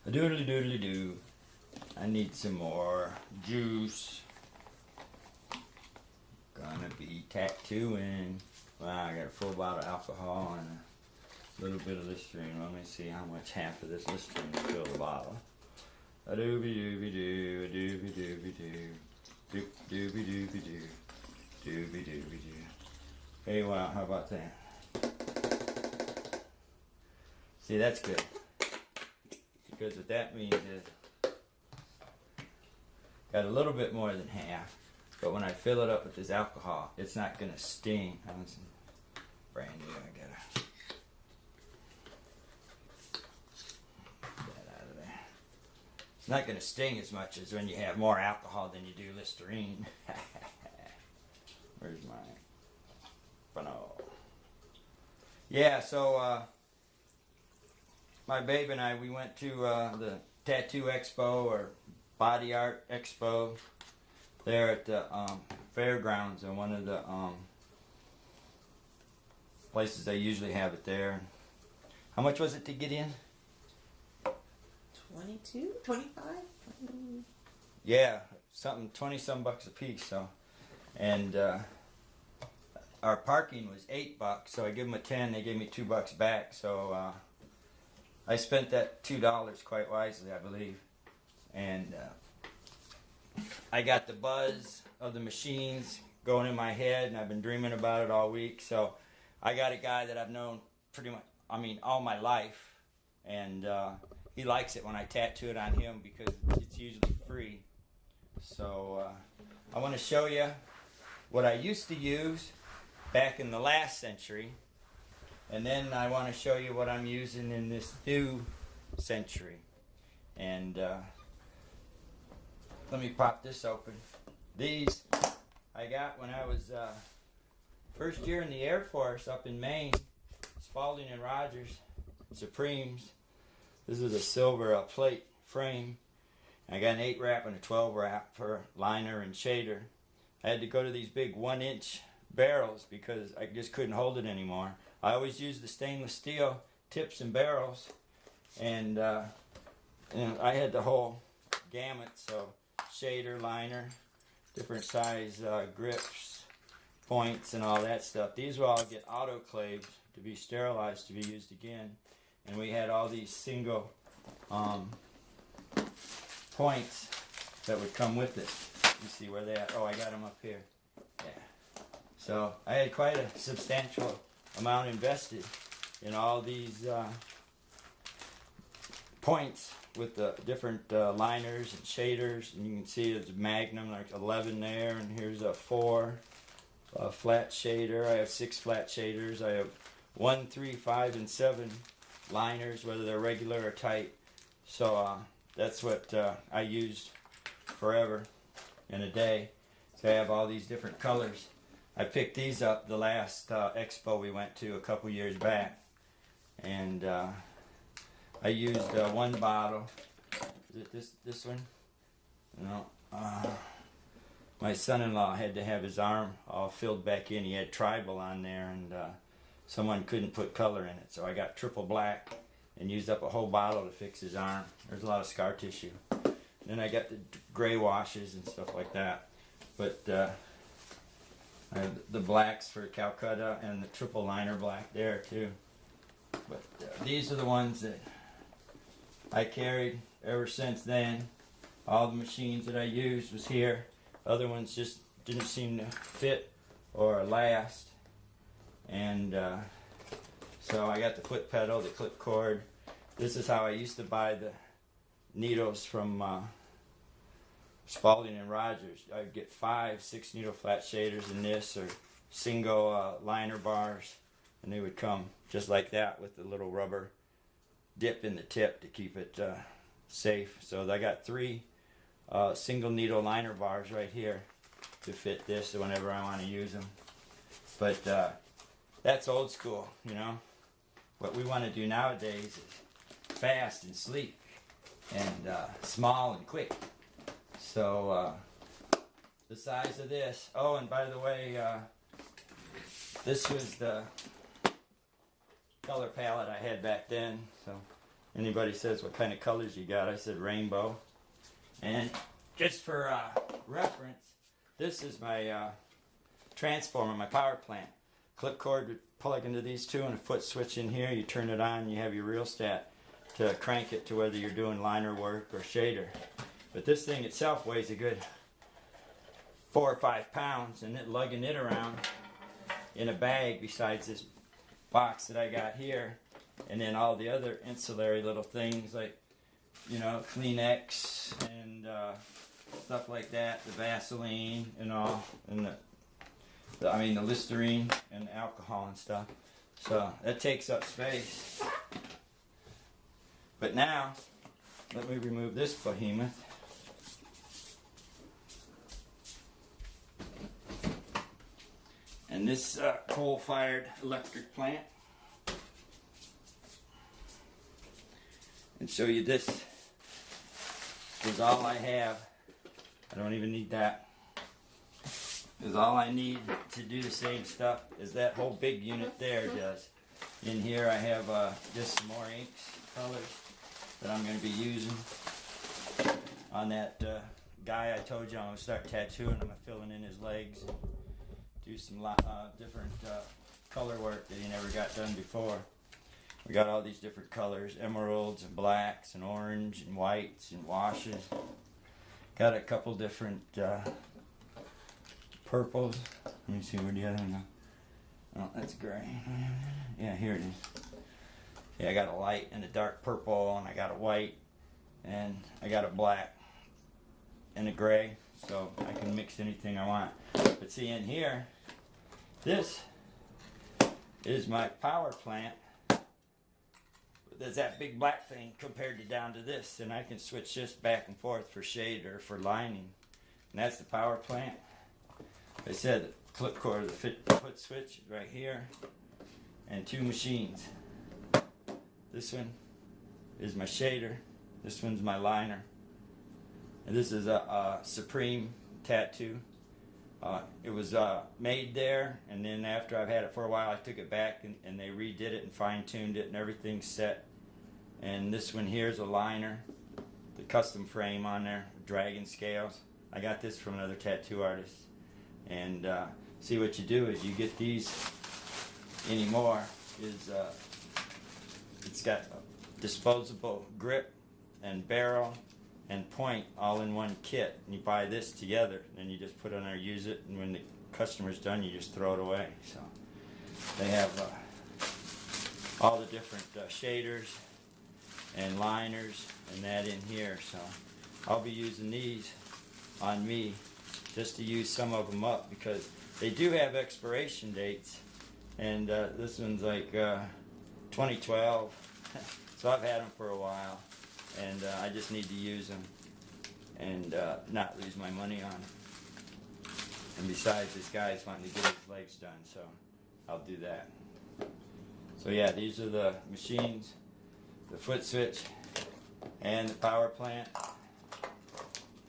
A doodly doodly doo. I need some more juice. Gonna be tattooing. Wow, I got a full bottle of alcohol and a little bit of Listerine. Let me see how much half of this Listerine will fill the bottle. A doobie doobie doo, a doobie doobie doo, doop doobie doobie doo, doobie doobie doo. Hey, wow, how about that? See, that's good. Because what that means is, got a little bit more than half, but when I fill it up with this alcohol, it's not going to sting. That's brand new, I gotta get that out of there. It's not going to sting as much as when you have more alcohol than you do Listerine. Where's my funnel? Yeah, so my babe and I, we went to the tattoo expo or body art expo there at the fairgrounds, and one of the places they usually have it there. How much was it to get in? 22, 25? Yeah, something, 20 some bucks a piece. So, and our parking was $8, so I give them a 10. They gave me $2 back. So I spent that $2 quite wisely, I believe. And I got the buzz of the machines going in my head, and I've been dreaming about it all week. So I got a guy that I've known pretty much, all my life, and he likes it when I tattoo it on him because it's usually free. So I want to show you what I used to use back in the last century, and then I want to show you what I'm using in this new century. And let me pop this open. These I got when I was first year in the Air Force up in Maine. Spalding and Rogers Supremes. This is a silver plate frame. I got an 8 wrap and a 12 wrap for liner and shader. I had to go to these big 1-inch barrels because I just couldn't hold it anymore. I always use the stainless steel tips and barrels, and I had the whole gamut, so shader, liner, different size grips, points, and all that stuff. These will all get autoclaved to be sterilized to be used again. And we had all these single points that would come with it. You see where they are? Oh, I got them up here. Yeah. So I had quite a substantial amount invested in all these points with the different liners and shaders. And you can see there's a Magnum, like 11 there, and here's a 4 flat shader. I have 6 flat shaders. I have 1, 3, 5, and 7 liners, whether they're regular or tight. So that's what I used forever in a day. So I have all these different colors. I picked these up the last expo we went to a couple years back, and I used one bottle. Is it this one? No. My son-in-law had to have his arm all filled back in. He had tribal on there, and someone couldn't put color in it, so I got triple black and used up a whole bottle to fix his arm. There's a lot of scar tissue. Then I got the gray washes and stuff like that. But I have the blacks for Calcutta and the triple liner black there too. But these are the ones that I carried ever since then. All the machines that I used was here. Other ones just didn't seem to fit or last. And so I got the foot pedal, the clip cord. This is how I used to buy the needles from Spalding and Rogers. I'd get 5 6-needle flat shaders in this, or single liner bars, and they would come just like that with the little rubber dip in the tip to keep it safe. So I got 3 single needle liner bars right here to fit this whenever I want to use them. But that's old school, you know. What we want to do nowadays is fast and sleek and small and quick. So the size of this. Oh, and by the way, this was the color palette I had back then. So Anybody says what kind of colors you got, I said rainbow. And just for reference, this is my transformer, my power plant. Clip cord would plug into these two and a foot switch in here. You turn it on and you have your rheostat to crank it to whether you're doing liner work or shader. But this thing itself weighs a good 4 or 5 pounds, and lugging it around in a bag besides this box that I got here, and then all the other ancillary little things like, you know, Kleenex and stuff like that, the Vaseline and all, and the Listerine and alcohol and stuff. So that takes up space. But now, let me remove this behemoth. And this coal-fired electric plant. And show you this is all I have. I don't even need that. Is all I need to do the same stuff as that whole big unit there does. In here I have just some more inks, colors that I'm going to be using on that guy I told you I'm going to start tattooing. I'm going to fill in his legs, do some different color work that he never got done before. We got all these different colors, emeralds and blacks and orange and whites and washes. Got a couple different purples. Let me see where the other one goes. Oh, that's gray. Yeah, here it is. Yeah, I got a light and a dark purple, and I got a white, and I got a black and a gray, so I can mix anything I want. But see, in here, this is my power plant. There's that big black thing compared to down to this, and I can switch this back and forth for shade or for lining. And that's the power plant. I said the clip cord, the foot switch right here, and 2 machines. This one is my shader. This one's my liner. And this is a Supreme tattoo. It was made there, and then after I've had it for a while, I took it back and they redid it and fine-tuned it, and everything's set. And this one here is a liner, the custom frame on there, dragon scales. I got this from another tattoo artist. And see, what you do is you get these anymore is it's got a disposable grip and barrel and point all in one kit. And you buy this together, and you just put it on there, use it, and when the customer's done, you just throw it away. So they have all the different shaders and liners and that in here. So I'll be using these on me just to use some of them up, because they do have expiration dates, and this one's like 2012. So I've had them for a while, and I just need to use them and not lose my money on them. And besides, this guy's wanting to get his legs done, so I'll do that. So yeah, these are the machines, the foot switch, and the power plant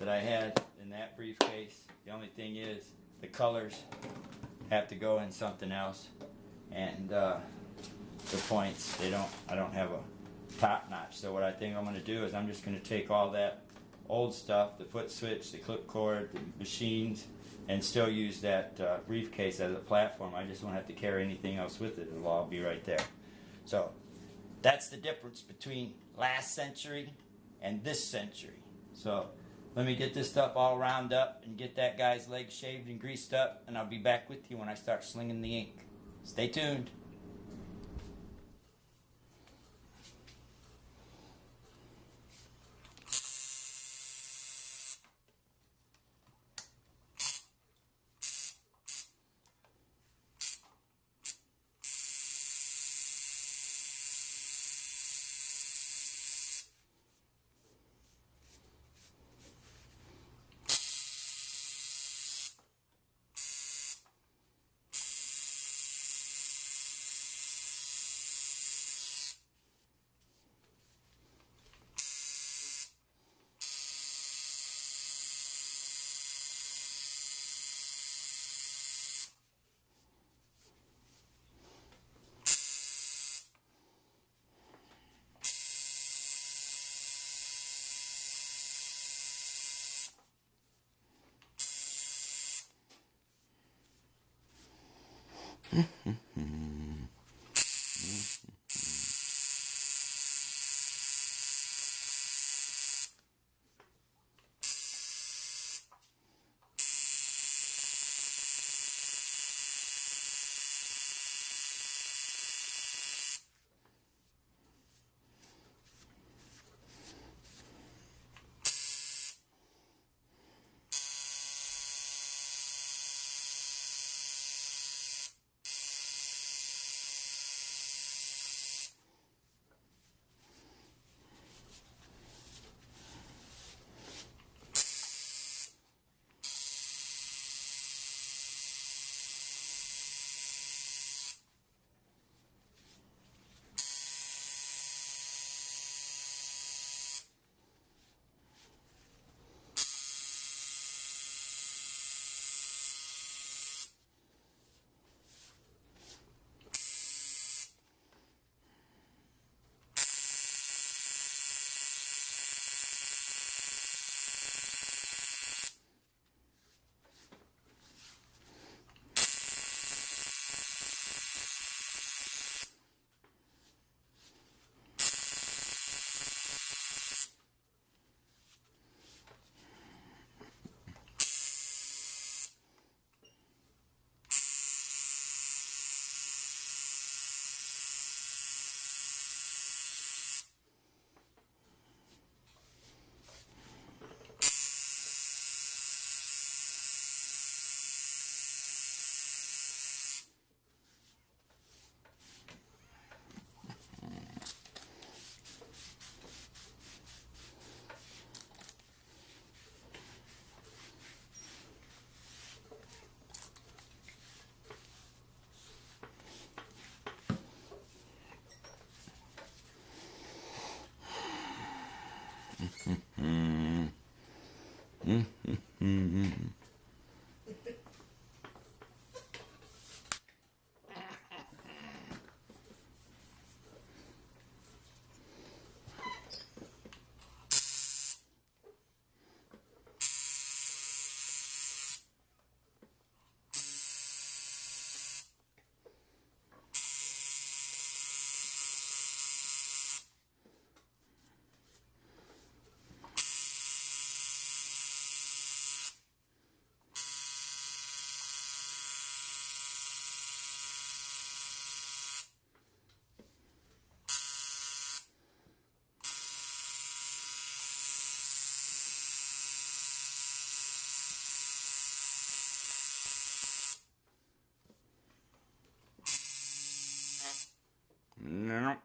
that I had in that briefcase. The only thing is, the colors have to go in something else, and the points, I don't have a top notch. So what I think I'm going to do is I'm just going to take all that old stuff, the foot switch, the clip cord, the machines, and still use that briefcase as a platform. I just won't have to carry anything else with it. It'll all be right there. So that's the difference between last century and this century. So let me get this stuff all round up and get that guy's legs shaved and greased up, and I'll be back with you when I start slinging the ink. Stay tuned. No.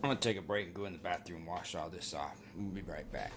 I'm going to take a break and go in the bathroom and wash all this off. We'll be right back.